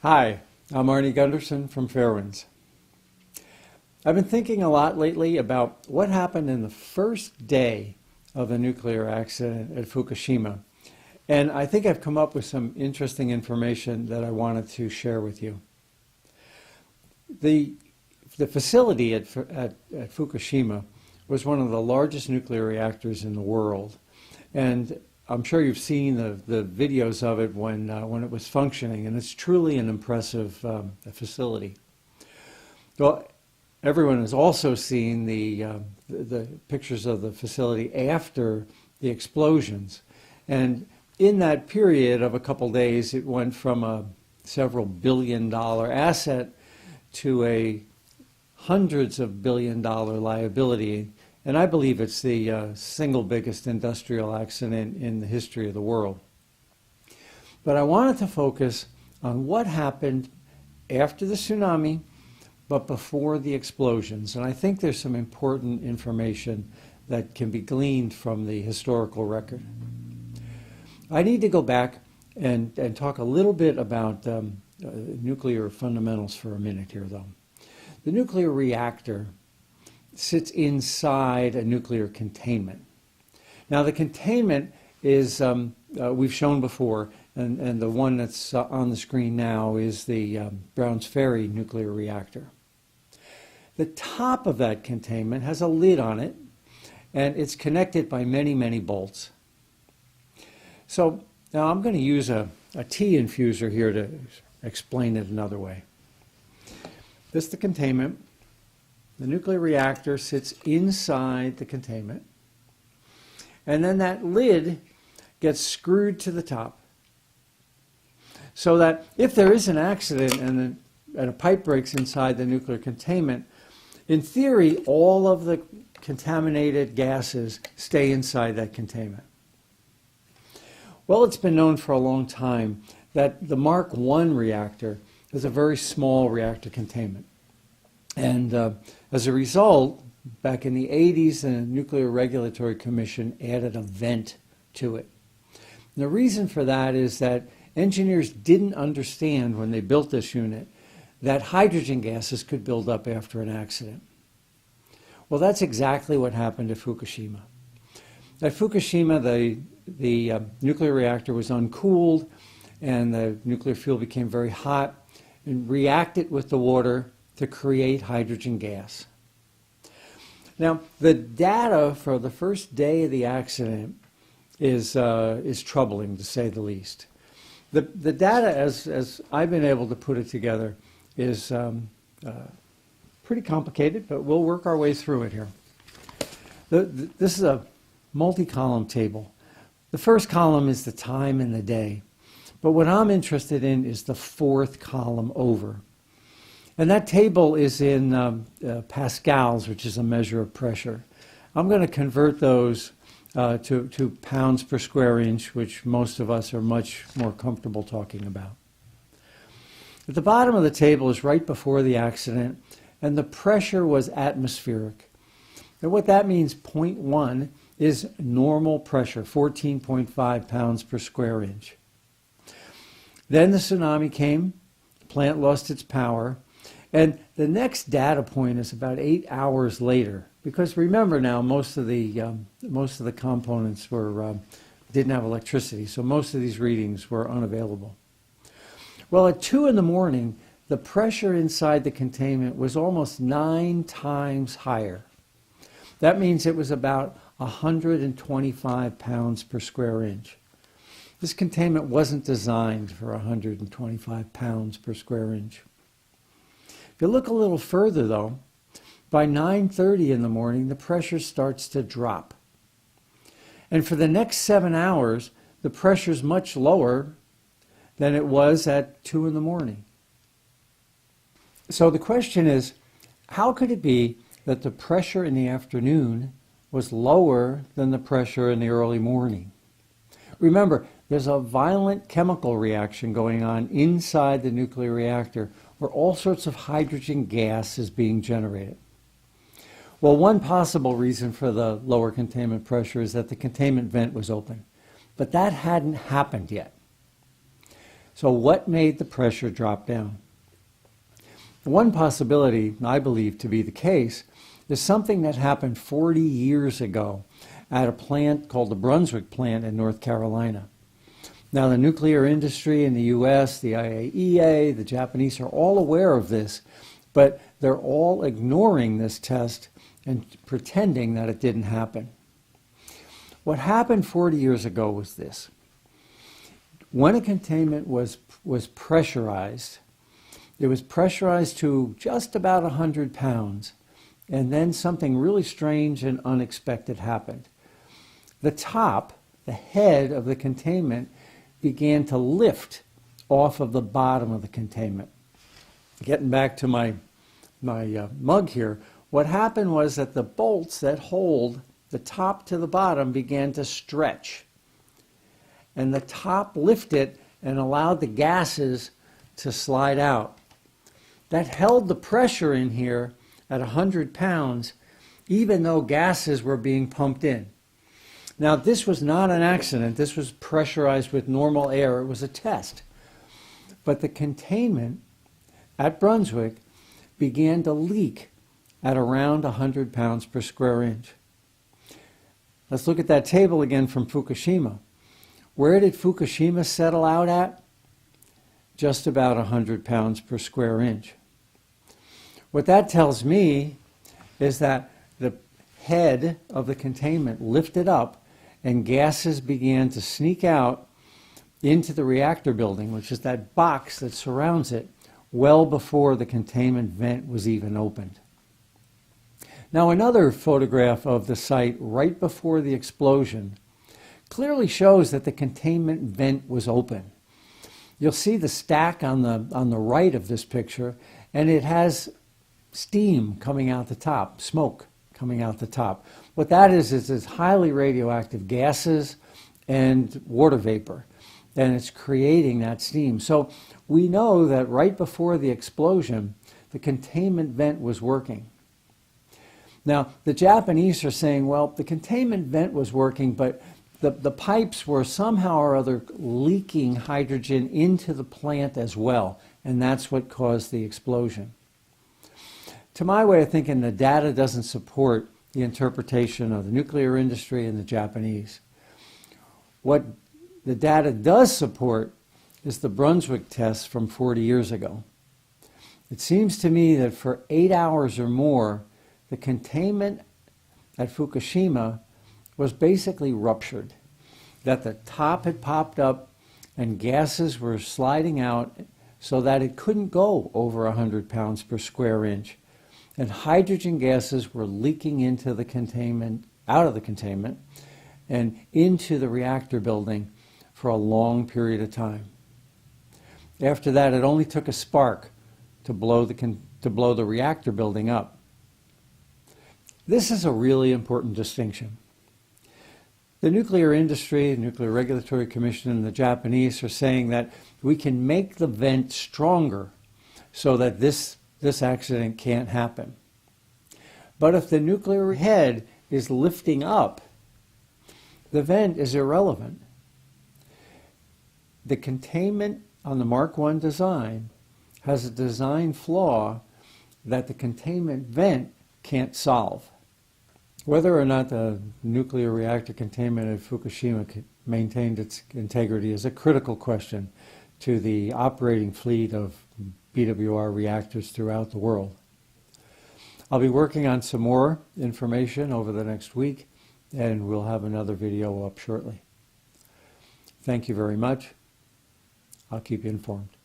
Hi, I'm Arnie Gunderson from Fairewinds. I've been thinking a lot lately about what happened in the first day of the nuclear accident at Fukushima. And I think I've come up with some interesting information that I wanted to share with you. The facility at Fukushima was one of the largest nuclear reactors in the world. And I'm sure you've seen the videos of it when it was functioning, and it's truly an impressive facility. Well, everyone has also seen the pictures of the facility after the explosions. And in that period of a couple days, it went from a several billion-dollar asset to a hundreds of billion-dollar liability. And I believe it's the single biggest industrial accident in the history of the world. But I wanted to focus on what happened after the tsunami, but before the explosions. And I think there's some important information that can be gleaned from the historical record. I need to go back and talk a little bit about nuclear fundamentals for a minute here, though. The nuclear reactor sits inside a nuclear containment. Now, the containment is, we've shown before, and the one that's on the screen now is the Browns Ferry nuclear reactor. The top of that containment has a lid on it, and it's connected by many, many bolts. So now I'm going to use a tea infuser here to explain it another way. This is the containment. The nuclear reactor sits inside the containment, and then that lid gets screwed to the top so that if there is an accident and a pipe breaks inside the nuclear containment, in theory, all of the contaminated gases stay inside that containment. Well, it's been known for a long time that the Mark I reactor is a very small reactor containment. And as a result, back in the 80s, the Nuclear Regulatory Commission added a vent to it. And the reason for that is that engineers didn't understand when they built this unit that hydrogen gases could build up after an accident. Well, that's exactly what happened at Fukushima. At Fukushima, the nuclear reactor was uncooled, and the nuclear fuel became very hot and reacted with the water to create hydrogen gas. Now, the data for the first day of the accident is troubling, to say the least. The data, as I've been able to put it together, is pretty complicated, but we'll work our way through it here. This is a multi-column table. The first column is the time and the day, but what I'm interested in is the fourth column over. And that table is in pascals, which is a measure of pressure. I'm going to convert those to pounds per square inch, which most of us are much more comfortable talking about. At the bottom of the table is right before the accident, and the pressure was atmospheric. And what that means, 0.1, is normal pressure, 14.5 pounds per square inch. Then the tsunami came, the plant lost its power, and the next data point is about 8 hours later, because remember now, most of the components didn't have electricity, so most of these readings were unavailable. Well, at 2 in the morning, the pressure inside the containment was almost 9 times higher. That means it was about 125 pounds per square inch. This containment wasn't designed for 125 pounds per square inch. If you look a little further, though, by 9:30 in the morning, the pressure starts to drop. And for the next 7 hours, the pressure is much lower than it was at 2 in the morning. So the question is, how could it be that the pressure in the afternoon was lower than the pressure in the early morning? Remember, there's a violent chemical reaction going on inside the nuclear reactor where all sorts of hydrogen gas is being generated. Well, one possible reason for the lower containment pressure is that the containment vent was open, but that hadn't happened yet. So what made the pressure drop down? One possibility, I believe to be the case, is something that happened 40 years ago at a plant called the Brunswick plant in North Carolina. Now, the nuclear industry in the U.S., the IAEA, the Japanese are all aware of this, but they're all ignoring this test and pretending that it didn't happen. What happened 40 years ago was this. When a containment was pressurized, it was pressurized to just about 100 pounds, and then something really strange and unexpected happened. The top, the head of the containment, began to lift off of the bottom of the containment. Getting back to my mug here, what happened was that the bolts that hold the top to the bottom began to stretch. And the top lifted and allowed the gases to slide out. That held the pressure in here at 100 pounds, even though gases were being pumped in. Now, this was not an accident. This was pressurized with normal air. It was a test. But the containment at Brunswick began to leak at around 100 pounds per square inch. Let's look at that table again from Fukushima. Where did Fukushima settle out at? Just about 100 pounds per square inch. What that tells me is that the head of the containment lifted up and gases began to sneak out into the reactor building, which is that box that surrounds it, well before the containment vent was even opened. Now, another photograph of the site right before the explosion clearly shows that the containment vent was open. You'll see the stack on the right of this picture, and it has steam coming out the top, smoke coming out the top. What that is highly radioactive gases and water vapor, and it's creating that steam. So we know that right before the explosion, the containment vent was working. Now, the Japanese are saying, well, the containment vent was working, but the pipes were somehow or other leaking hydrogen into the plant as well, and that's what caused the explosion. To my way of thinking, the data doesn't support the interpretation of the nuclear industry and the Japanese. What the data does support is the Brunswick test from 40 years ago. It seems to me that for 8 hours or more, the containment at Fukushima was basically ruptured, that the top had popped up and gases were sliding out so that it couldn't go over 100 pounds per square inch. And hydrogen gases were leaking into the containment, out of the containment, and into the reactor building for a long period of time. After that, it only took a spark to blow the reactor building up. This is a really important distinction. The nuclear industry, the Nuclear Regulatory Commission, and the Japanese are saying that we can make the vent stronger so that this accident can't happen. But if the nuclear head is lifting up, the vent is irrelevant. The containment on the Mark I design has a design flaw that the containment vent can't solve. Whether or not the nuclear reactor containment at Fukushima maintained its integrity is a critical question to the operating fleet of BWR reactors throughout the world. I'll be working on some more information over the next week, and we'll have another video up shortly. Thank you very much. I'll keep you informed.